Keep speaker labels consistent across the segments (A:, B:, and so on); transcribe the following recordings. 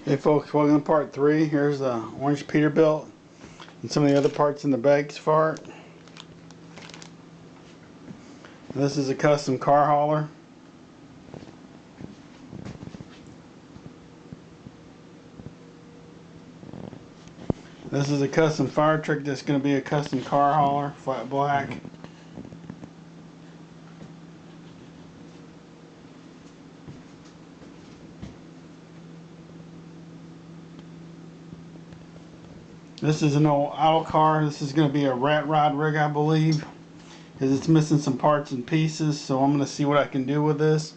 A: Hey folks, welcome to part 3. Here's the orange Peterbilt and some of the other parts in the bags for it. This is a custom car hauler. This is a custom fire truck that's going to be a custom car hauler, flat black. This is an old auto car. This is going to be a rat rod rig, I believe, because it's missing some parts and pieces, so I'm going to see what I can do with this.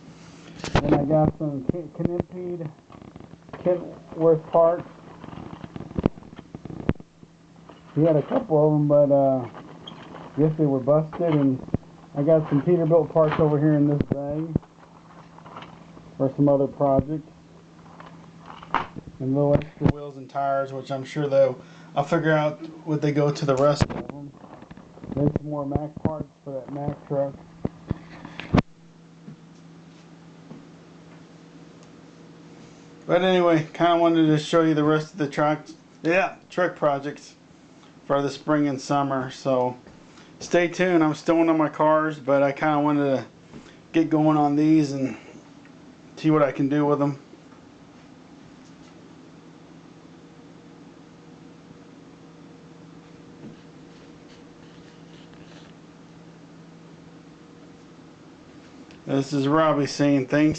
A: Then I got some Knimpede Kentworth parts. He had a couple of them, but I guess they were busted, and I got some Peterbilt parts over here in this bag for some other projects. And little extra wheels and tires, which I'm sure I'll figure out would they go to the rest of them. Then some more Mack parts for that Mack truck. But anyway, kind of wanted to show you the rest of the truck projects for the spring and summer. So stay tuned. I'm still on my cars, but I kind of wanted to get going on these and see what I can do with them. This is Robbie saying thanks.